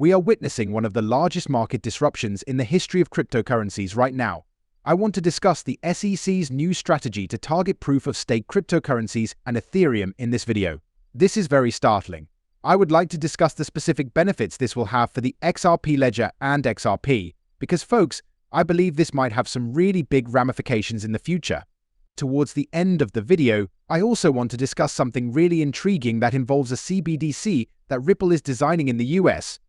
We are witnessing one of the largest market disruptions in the history of cryptocurrencies right now. I want to discuss the SEC's new strategy to target proof-of-stake cryptocurrencies and Ethereum in this video. This is very startling. I would like to discuss the specific benefits this will have for the XRP Ledger and XRP, because folks, I believe this might have some really big ramifications in the future. Towards the end of the video, I also want to discuss something really intriguing that involves a CBDC that Ripple is designing in the US.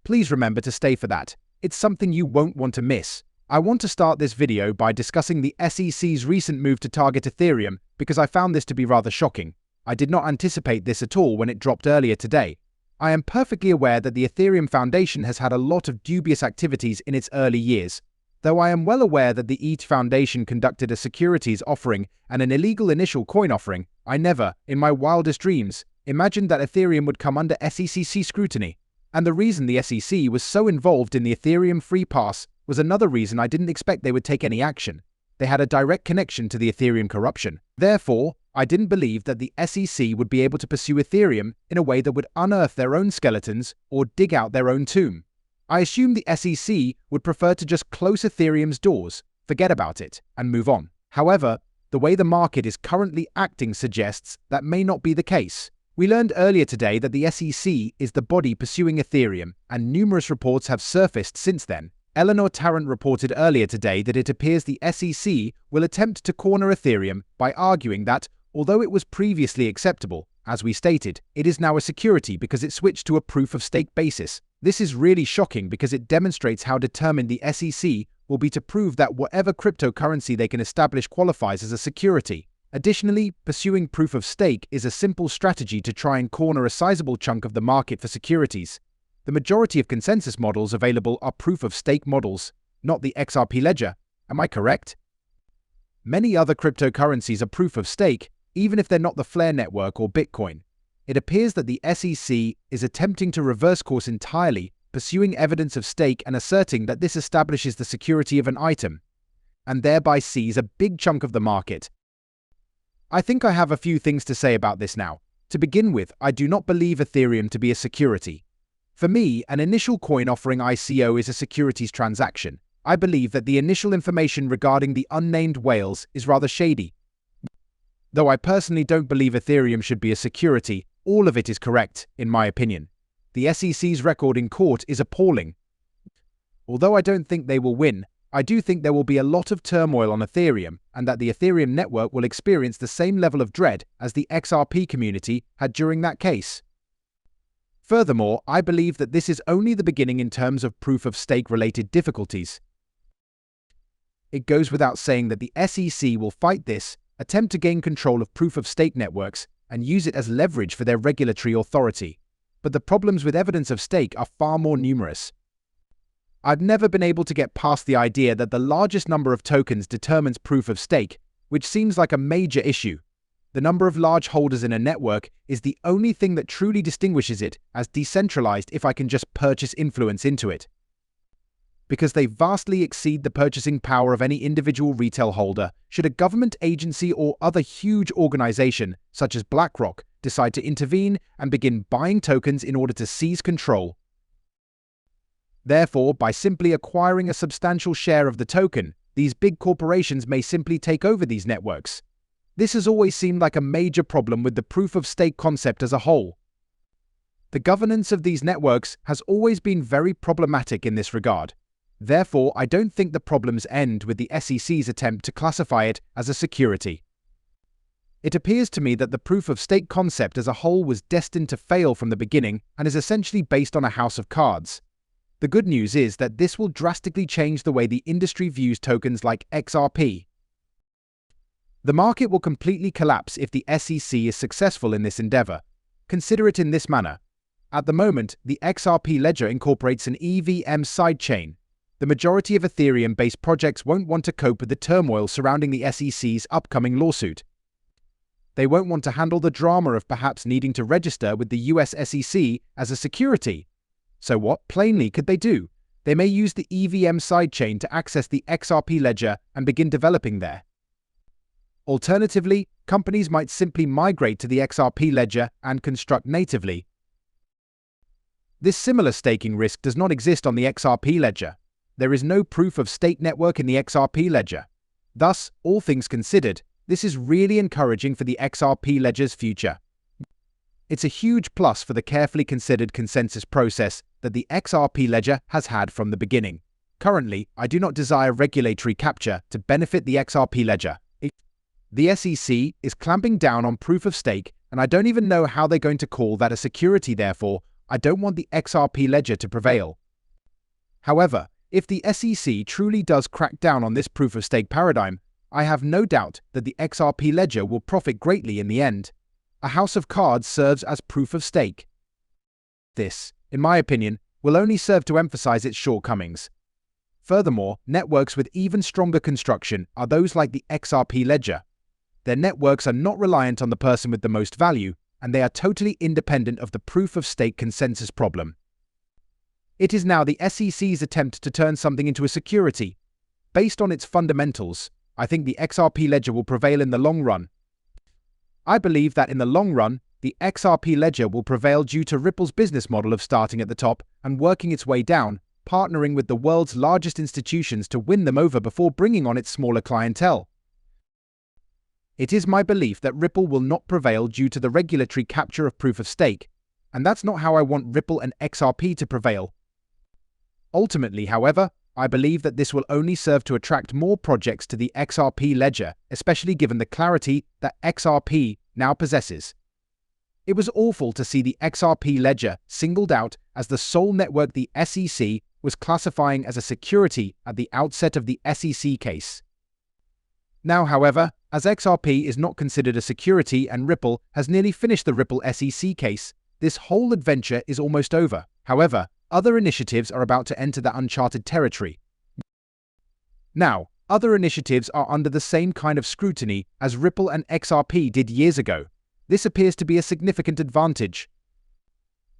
Please remember to stay for that. It's something you won't want to miss. I want to start this video by discussing the SEC's recent move to target Ethereum because I found this to be rather shocking. I did not anticipate this at all when it dropped earlier today. I am perfectly aware that the Ethereum Foundation has had a lot of dubious activities in its early years. Though I am well aware that the ETH Foundation conducted a securities offering and an illegal initial coin offering, I never, in my wildest dreams, imagined that Ethereum would come under SEC scrutiny. And the reason the SEC was so involved in the Ethereum free pass was another reason I didn't expect they would take any action. They had a direct connection to the Ethereum corruption. Therefore, I didn't believe that the SEC would be able to pursue Ethereum in a way that would unearth their own skeletons or dig out their own tomb. I assumed the SEC would prefer to just close Ethereum's doors, forget about it, and move on. However, the way the market is currently acting suggests that may not be the case. We learned earlier today that the SEC is the body pursuing Ethereum, and numerous reports have surfaced since then. Eleanor Tarrant reported earlier today that it appears the SEC will attempt to corner Ethereum by arguing that, although it was previously acceptable, as we stated, it is now a security because it switched to a proof-of-stake basis. This is really shocking because it demonstrates how determined the SEC will be to prove that whatever cryptocurrency they can establish qualifies as a security. Additionally, pursuing proof-of-stake is a simple strategy to try and corner a sizable chunk of the market for securities. The majority of consensus models available are proof-of-stake models, not the XRP Ledger. Am I correct? Many other cryptocurrencies are proof-of-stake, even if they're not the Flare network or Bitcoin. It appears that the SEC is attempting to reverse course entirely, pursuing evidence of stake and asserting that this establishes the security of an item, and thereby seize a big chunk of the market. I think I have a few things to say about this now. To begin with, I do not believe Ethereum to be a security. For me, an initial coin offering ICO is a securities transaction. I believe that the initial information regarding the unnamed whales is rather shady. Though I personally don't believe Ethereum should be a security, all of it is correct, in my opinion. The SEC's record in court is appalling. Although I don't think they will win, I do think there will be a lot of turmoil on Ethereum, and that the Ethereum network will experience the same level of dread as the XRP community had during that case. Furthermore, I believe that this is only the beginning in terms of proof-of-stake related difficulties. It goes without saying that the SEC will fight this, attempt to gain control of proof-of-stake networks, and use it as leverage for their regulatory authority. But the problems with evidence of stake are far more numerous. I've never been able to get past the idea that the largest number of tokens determines proof of stake, which seems like a major issue. The number of large holders in a network is the only thing that truly distinguishes it as decentralized if I can just purchase influence into it. Because they vastly exceed the purchasing power of any individual retail holder, should a government agency or other huge organization, such as BlackRock, decide to intervene and begin buying tokens in order to seize control. Therefore, by simply acquiring a substantial share of the token, these big corporations may simply take over these networks. This has always seemed like a major problem with the proof-of-stake concept as a whole. The governance of these networks has always been very problematic in this regard. Therefore, I don't think the problems end with the SEC's attempt to classify it as a security. It appears to me that the proof-of-stake concept as a whole was destined to fail from the beginning and is essentially based on a house of cards. The good news is that this will drastically change the way the industry views tokens like XRP. The market will completely collapse if the SEC is successful in this endeavor. Consider it in this manner. At the moment, the XRP Ledger incorporates an EVM sidechain. The majority of Ethereum-based projects won't want to cope with the turmoil surrounding the SEC's upcoming lawsuit. They won't want to handle the drama of perhaps needing to register with the US SEC as a security. So what, plainly, could they do? They may use the EVM sidechain to access the XRP Ledger and begin developing there. Alternatively, companies might simply migrate to the XRP Ledger and construct natively. This similar staking risk does not exist on the XRP Ledger. There is no proof of stake network in the XRP Ledger. Thus, all things considered, this is really encouraging for the XRP Ledger's future. It's a huge plus for the carefully considered consensus process that the XRP Ledger has had from the beginning. Currently, I do not desire regulatory capture to benefit the XRP Ledger. The SEC is clamping down on proof of stake, and I don't even know how they're going to call that a security. Therefore, I don't want the XRP Ledger to prevail. However, if the SEC truly does crack down on this proof of stake paradigm, I have no doubt that the XRP Ledger will profit greatly in the end. A house of cards serves as proof of stake. This, in my opinion, will only serve to emphasize its shortcomings. Furthermore, networks with even stronger construction are those like the XRP Ledger. Their networks are not reliant on the person with the most value, and they are totally independent of the proof of stake consensus problem. It is now the SEC's attempt to turn something into a security. Based on its fundamentals, I think the XRP Ledger will prevail in the long run. I believe that in the long run, the XRP Ledger will prevail due to Ripple's business model of starting at the top and working its way down, partnering with the world's largest institutions to win them over before bringing on its smaller clientele. It is my belief that Ripple will not prevail due to the regulatory capture of proof of stake, and that's not how I want Ripple and XRP to prevail. Ultimately, however, I believe that this will only serve to attract more projects to the XRP Ledger, especially given the clarity that XRP now possesses. It was awful to see the XRP Ledger singled out as the sole network the SEC was classifying as a security at the outset of the SEC case. Now, however, as XRP is not considered a security and Ripple has nearly finished the Ripple SEC case, this whole adventure is almost over. However, other initiatives are about to enter that uncharted territory. Now, other initiatives are under the same kind of scrutiny as Ripple and XRP did years ago. This appears to be a significant advantage.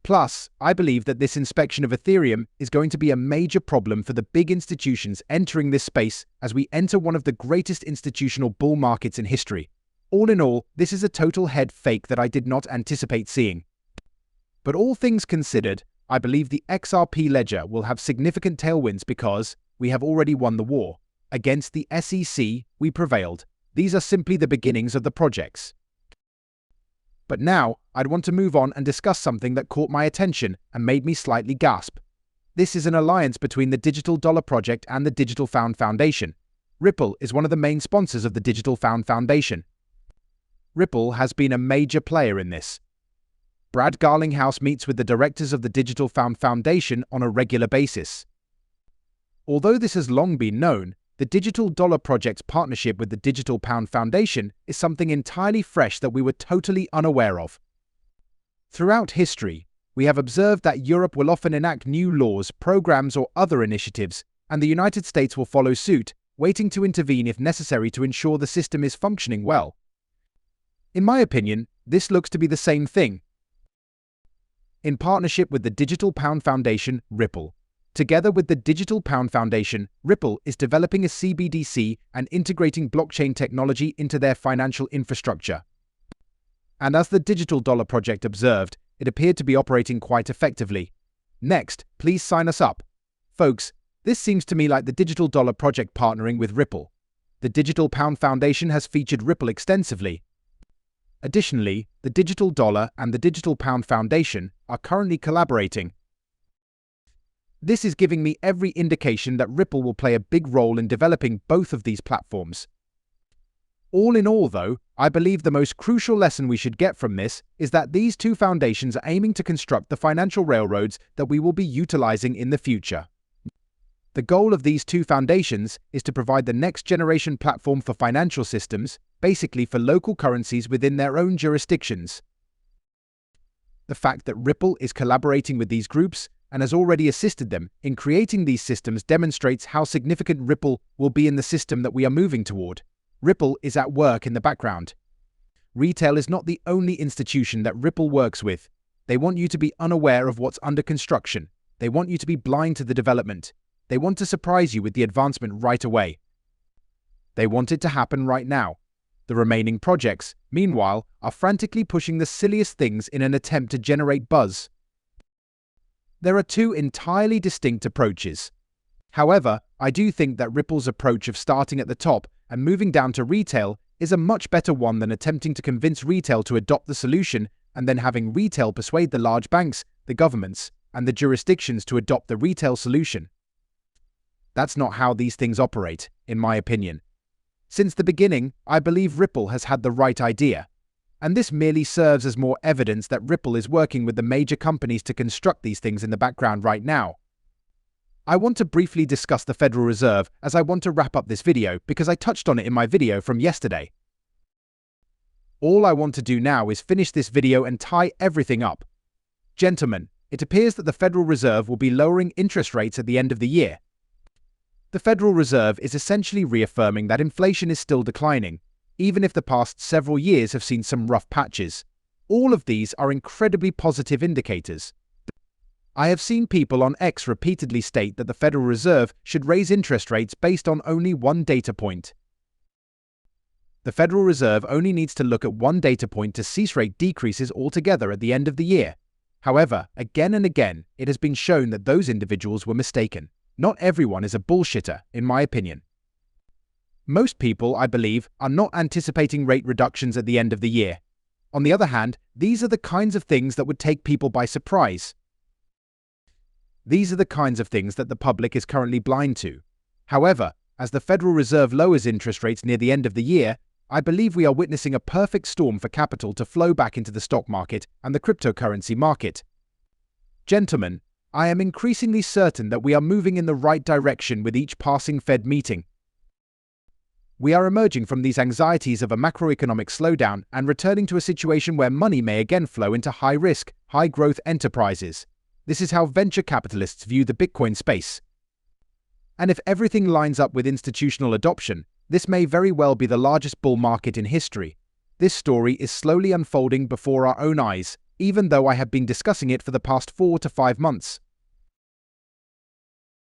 Plus, I believe that this inspection of Ethereum is going to be a major problem for the big institutions entering this space as we enter one of the greatest institutional bull markets in history. All in all, this is a total head fake that I did not anticipate seeing. But all things considered, I believe the XRP Ledger will have significant tailwinds because we have already won the war. Against the SEC, we prevailed. These are simply the beginnings of the projects. But now, I'd want to move on and discuss something that caught my attention and made me slightly gasp. This is an alliance between the Digital Dollar Project and the Digital Pound Foundation. Ripple is one of the main sponsors of the Digital Pound Foundation. Ripple has been a major player in this. Brad Garlinghouse meets with the directors of the Digital Pound Foundation on a regular basis. Although this has long been known, the Digital Dollar Project's partnership with the Digital Pound Foundation is something entirely fresh that we were totally unaware of. Throughout history, we have observed that Europe will often enact new laws, programs, or other initiatives, and the United States will follow suit, waiting to intervene if necessary to ensure the system is functioning well. In my opinion, this looks to be the same thing. In partnership with the Digital Pound Foundation, Ripple. Together with the Digital Pound Foundation, Ripple is developing a CBDC and integrating blockchain technology into their financial infrastructure. And as the Digital Dollar Project observed, it appeared to be operating quite effectively. Next, please sign us up. Folks, this seems to me like the Digital Dollar Project partnering with Ripple. The Digital Pound Foundation has featured Ripple extensively. Additionally, the Digital Dollar and the Digital Pound Foundation are currently collaborating. This is giving me every indication that Ripple will play a big role in developing both of these platforms. All in all, though, I believe the most crucial lesson we should get from this is that these two foundations are aiming to construct the financial railroads that we will be utilizing in the future. The goal of these two foundations is to provide the next generation platform for financial systems, basically for local currencies within their own jurisdictions. The fact that Ripple is collaborating with these groups and has already assisted them in creating these systems demonstrates how significant Ripple will be in the system that we are moving toward. Ripple is at work in the background. Retail is not the only institution that Ripple works with. They want you to be unaware of what's under construction. They want you to be blind to the development. They want to surprise you with the advancement right away. They want it to happen right now. The remaining projects, meanwhile, are frantically pushing the silliest things in an attempt to generate buzz. There are two entirely distinct approaches. However, I do think that Ripple's approach of starting at the top and moving down to retail is a much better one than attempting to convince retail to adopt the solution and then having retail persuade the large banks, the governments, and the jurisdictions to adopt the retail solution. That's not how these things operate, in my opinion. Since the beginning, I believe Ripple has had the right idea, and this merely serves as more evidence that Ripple is working with the major companies to construct these things in the background right now. I want to briefly discuss the Federal Reserve as I want to wrap up this video because I touched on it in my video from yesterday. All I want to do now is finish this video and tie everything up. Gentlemen, it appears that the Federal Reserve will be lowering interest rates at the end of the year. The Federal Reserve is essentially reaffirming that inflation is still declining, even if the past several years have seen some rough patches. All of these are incredibly positive indicators. I have seen people on X repeatedly state that the Federal Reserve should raise interest rates based on only one data point. The Federal Reserve only needs to look at one data point to cease rate decreases altogether at the end of the year. However, again and again, it has been shown that those individuals were mistaken. Not everyone is a bullshitter, in my opinion. Most people, I believe, are not anticipating rate reductions at the end of the year. On the other hand, these are the kinds of things that would take people by surprise. These are the kinds of things that the public is currently blind to. However, as the Federal Reserve lowers interest rates near the end of the year, I believe we are witnessing a perfect storm for capital to flow back into the stock market and the cryptocurrency market. Gentlemen, I am increasingly certain that we are moving in the right direction with each passing Fed meeting. We are emerging from these anxieties of a macroeconomic slowdown and returning to a situation where money may again flow into high-risk, high-growth enterprises. This is how venture capitalists view the Bitcoin space. And if everything lines up with institutional adoption, this may very well be the largest bull market in history. This story is slowly unfolding before our own eyes, even though I have been discussing it for the past 4 to 5 months.